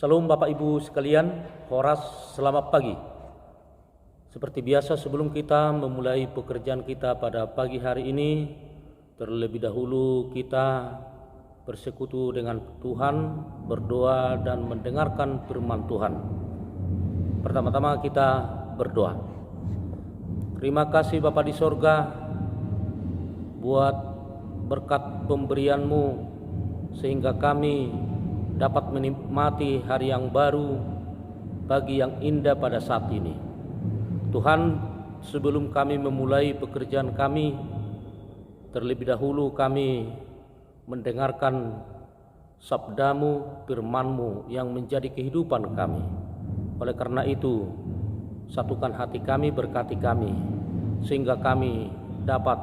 Salam Bapak Ibu sekalian, Horas, selamat pagi. Seperti biasa sebelum kita memulai pekerjaan kita pada pagi hari ini, terlebih dahulu kita bersekutu dengan Tuhan, berdoa dan mendengarkan firman Tuhan. Pertama-tama kita berdoa. Terima kasih Bapa di sorga buat berkat pemberian-Mu sehingga kami dapat menikmati hari yang baru, pagi yang indah pada saat ini. Tuhan, sebelum kami memulai pekerjaan kami, terlebih dahulu kami mendengarkan sabda-Mu, firman-Mu yang menjadi kehidupan kami. Oleh karena itu, satukan hati kami, berkati kami, sehingga kami dapat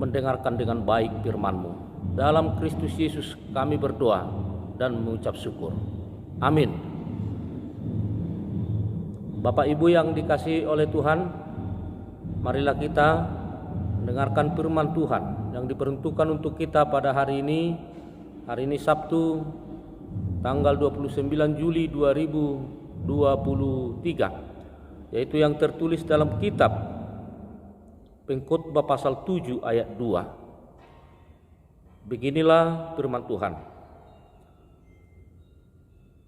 mendengarkan dengan baik firman-Mu. Dalam Kristus Yesus kami berdoa dan mengucap syukur. Amin. Bapak Ibu yang dikasihi oleh Tuhan, marilah kita mendengarkan firman Tuhan yang diperuntukkan untuk kita pada hari ini. Hari ini Sabtu, tanggal 29 Juli 2023, yaitu yang tertulis dalam kitab Pengkhotbah pasal 7 ayat 2. Beginilah firman Tuhan.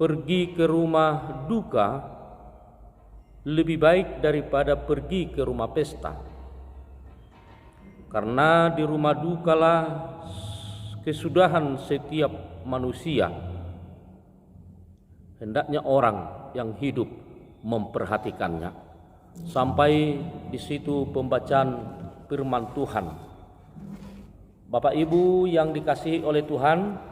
Pergi ke rumah duka lebih baik daripada pergi ke rumah pesta. Karena di rumah dukalah kesudahan setiap manusia. Hendaknya orang yang hidup memperhatikannya. Sampai di situ pembacaan firman Tuhan. Bapak Ibu yang dikasihi oleh Tuhan,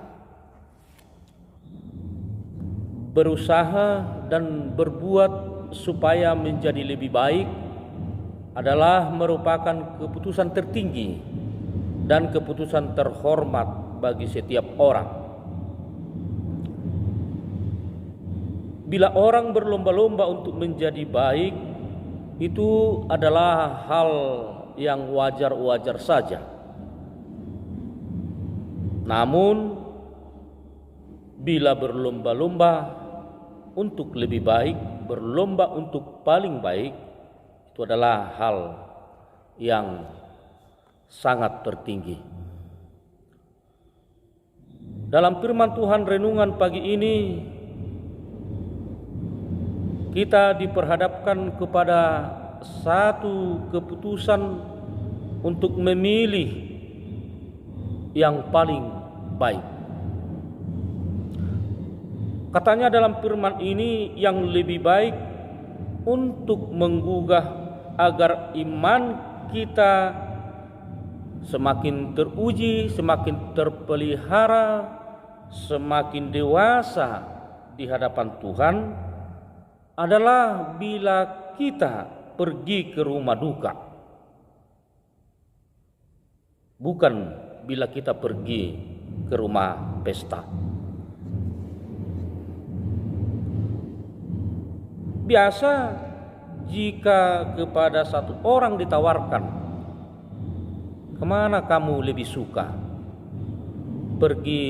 berusaha dan berbuat supaya menjadi lebih baik adalah merupakan keputusan tertinggi dan keputusan terhormat bagi setiap orang. Bila orang berlomba-lomba untuk menjadi baik, itu adalah hal yang wajar-wajar saja. Namun, bila berlomba-lomba untuk lebih baik, berlomba untuk paling baik, itu adalah hal yang sangat tertinggi. Dalam firman Tuhan renungan pagi ini, kita diperhadapkan kepada satu keputusan untuk memilih yang paling baik. Katanya dalam firman ini yang lebih baik untuk menggugah agar iman kita semakin teruji, semakin terpelihara, semakin dewasa di hadapan Tuhan adalah bila kita pergi ke rumah duka. Bukan bila kita pergi ke rumah pesta. Biasa jika kepada satu orang ditawarkan, kemana kamu lebih suka? Pergi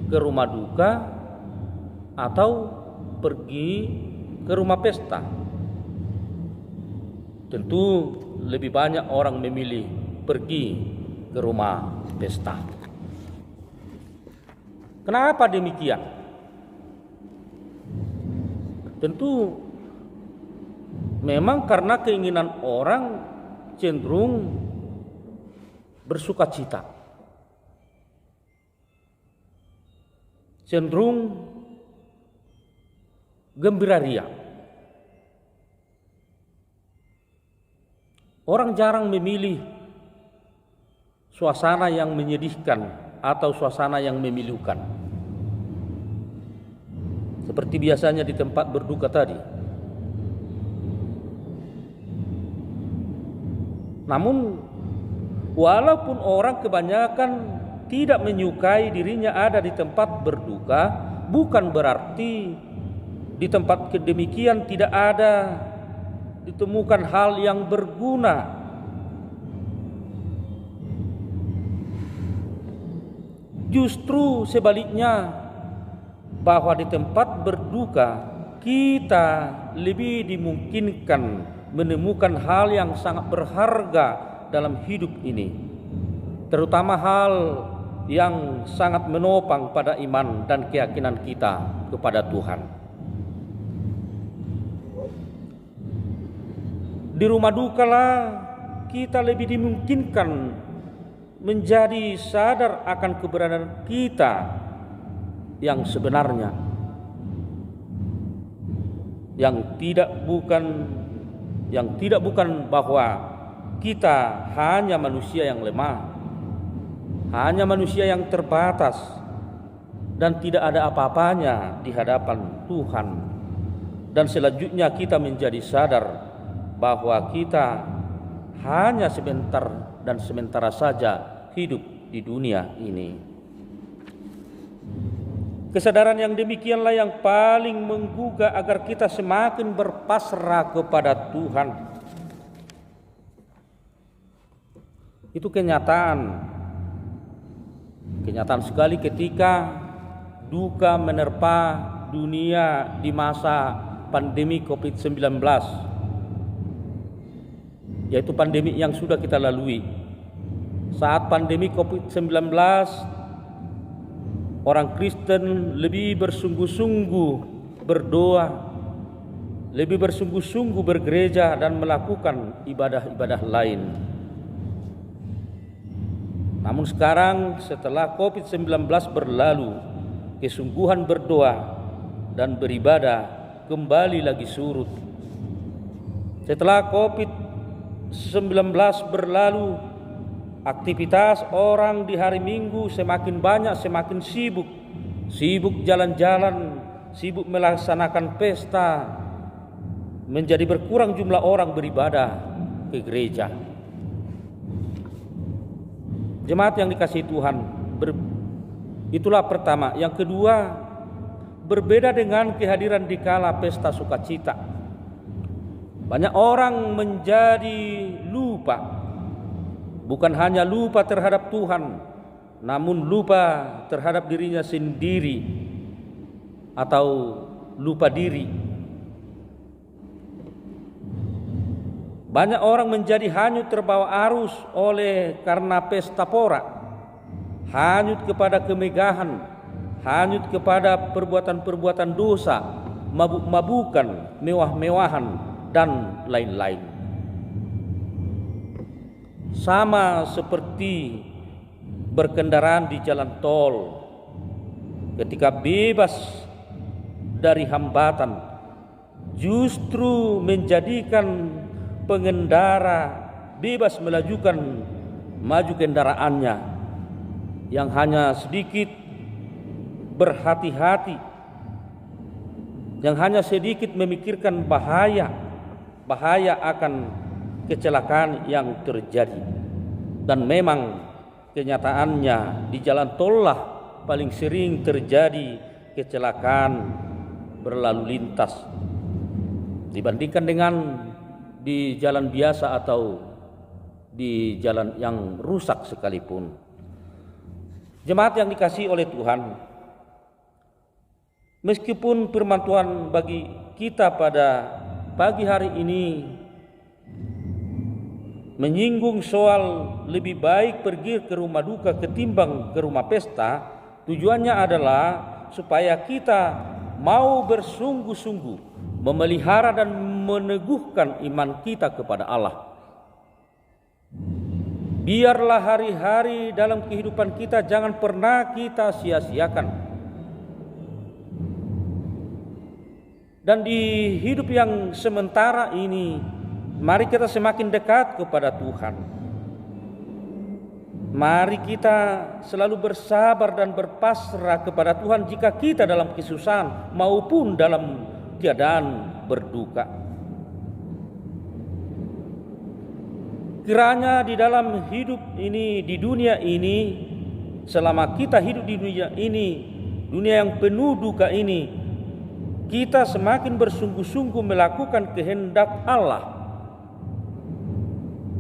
ke rumah duka atau pergi ke rumah pesta? Tentu lebih banyak orang memilih pergi ke rumah pesta. Kenapa demikian? Tentu memang karena keinginan orang cenderung bersuka cita, cenderung gembira ria. Orang jarang memilih suasana yang menyedihkan atau suasana yang memilukan. Seperti biasanya di tempat berduka tadi. Namun, walaupun orang kebanyakan tidak menyukai dirinya ada di tempat berduka, bukan berarti di tempat kedemikian tidak ada ditemukan hal yang berguna. Justru sebaliknya, bahwa di tempat berduka kita lebih dimungkinkan menemukan hal yang sangat berharga dalam hidup ini, terutama hal yang sangat menopang pada iman dan keyakinan kita kepada Tuhan. Di rumah dukalah kita lebih dimungkinkan menjadi sadar akan keberadaan kita yang sebenarnya, yang tidak bukan bahwa kita hanya manusia yang lemah, hanya manusia yang terbatas dan tidak ada apa-apanya di hadapan Tuhan. Dan selanjutnya kita menjadi sadar bahwa kita hanya sebentar dan sementara saja hidup di dunia ini. Kesadaran yang demikianlah yang paling menggugah agar kita semakin berpasrah kepada Tuhan. Itu kenyataan sekali ketika duka menerpa dunia di masa pandemi COVID-19, yaitu pandemi yang sudah kita lalui. Saat pandemi COVID-19, orang Kristen lebih bersungguh-sungguh berdoa, lebih bersungguh-sungguh bergereja dan melakukan ibadah-ibadah lain. Namun sekarang setelah COVID-19 berlalu, kesungguhan berdoa dan beribadah kembali lagi surut. Setelah COVID-19 berlalu, aktivitas orang di hari Minggu semakin banyak, semakin sibuk jalan-jalan, sibuk melaksanakan pesta, menjadi berkurang jumlah orang beribadah ke gereja. Jemaat yang dikasihi Tuhan, itulah pertama. Yang kedua, berbeda dengan kehadiran di kala pesta sukacita, banyak orang menjadi lupa. Bukan hanya lupa terhadap Tuhan, namun lupa terhadap dirinya sendiri atau lupa diri. Banyak orang menjadi hanyut terbawa arus oleh karena pesta pora, hanyut kepada kemegahan, hanyut kepada perbuatan-perbuatan dosa, mabuk-mabukan, mewah-mewahan, dan lain-lain. Sama seperti berkendaraan di jalan tol, ketika bebas dari hambatan, justru menjadikan pengendara bebas maju kendaraannya yang hanya sedikit berhati-hati, yang hanya sedikit memikirkan bahaya akan kecelakaan yang terjadi. Dan memang kenyataannya di jalan tol lah paling sering terjadi kecelakaan berlalu lintas dibandingkan dengan di jalan biasa atau di jalan yang rusak sekalipun. Jemaat yang dikasihi oleh Tuhan, meskipun firman Tuhan bagi kita pada pagi hari ini menyinggung soal lebih baik pergi ke rumah duka ketimbang ke rumah pesta, tujuannya adalah supaya kita mau bersungguh-sungguh memelihara dan meneguhkan iman kita kepada Allah. Biarlah hari-hari dalam kehidupan kita jangan pernah kita sia-siakan. Dan di hidup yang sementara ini, mari kita semakin dekat kepada Tuhan. Mari kita selalu bersabar dan berpasrah kepada Tuhan jika kita dalam kesusahan maupun dalam keadaan berduka. Kiranya di dalam hidup ini, di dunia ini, selama kita hidup di dunia ini, dunia yang penuh duka ini, kita semakin bersungguh-sungguh melakukan kehendak Allah,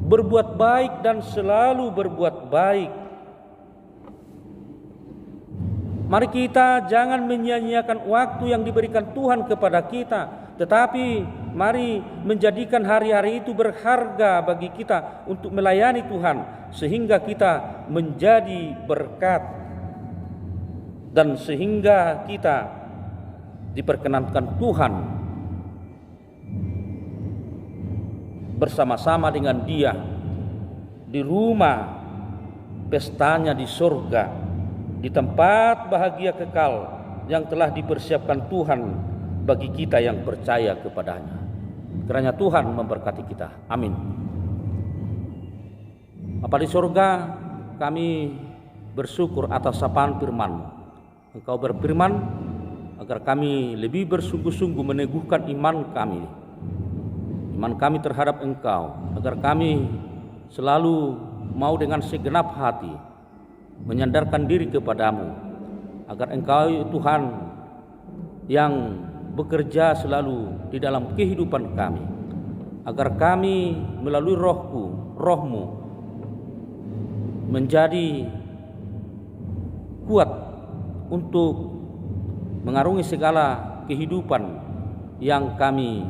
berbuat baik dan selalu berbuat baik. Mari kita jangan menyia-nyiakan waktu yang diberikan Tuhan kepada kita, tetapi mari menjadikan hari-hari itu berharga bagi kita untuk melayani Tuhan, sehingga kita menjadi berkat dan sehingga kita diperkenankan Tuhan bersama-sama dengan Dia di rumah pestanya di surga, di tempat bahagia kekal yang telah dipersiapkan Tuhan bagi kita yang percaya kepadanya. Kiranya Tuhan memberkati kita. Amin. Bapa di surga, kami bersyukur atas sapaan firman-Mu. Engkau berfirman agar kami lebih bersungguh-sungguh meneguhkan iman kami terhadap Engkau, agar kami selalu mau dengan segenap hati menyandarkan diri kepadamu, agar Engkau Tuhan yang bekerja selalu di dalam kehidupan kami, agar kami melalui Roh-Mu menjadi kuat untuk mengarungi segala kehidupan yang kami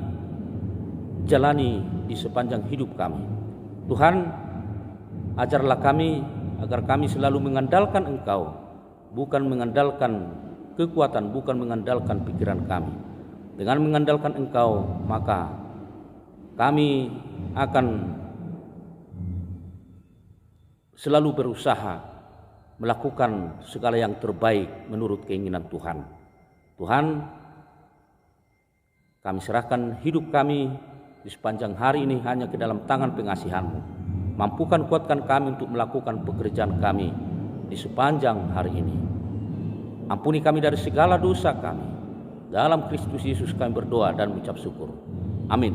jalani di sepanjang hidup kami. Tuhan, ajarlah kami agar kami selalu mengandalkan Engkau, bukan mengandalkan kekuatan, bukan mengandalkan pikiran kami. Dengan mengandalkan Engkau, maka kami akan selalu berusaha melakukan segala yang terbaik menurut keinginan Tuhan. Tuhan, kami serahkan hidup kami di sepanjang hari ini hanya ke dalam tangan pengasihan-Mu. Mampukan, kuatkan kami untuk melakukan pekerjaan kami di sepanjang hari ini. Ampuni kami dari segala dosa kami. Dalam Kristus Yesus kami berdoa dan mengucap syukur. Amin.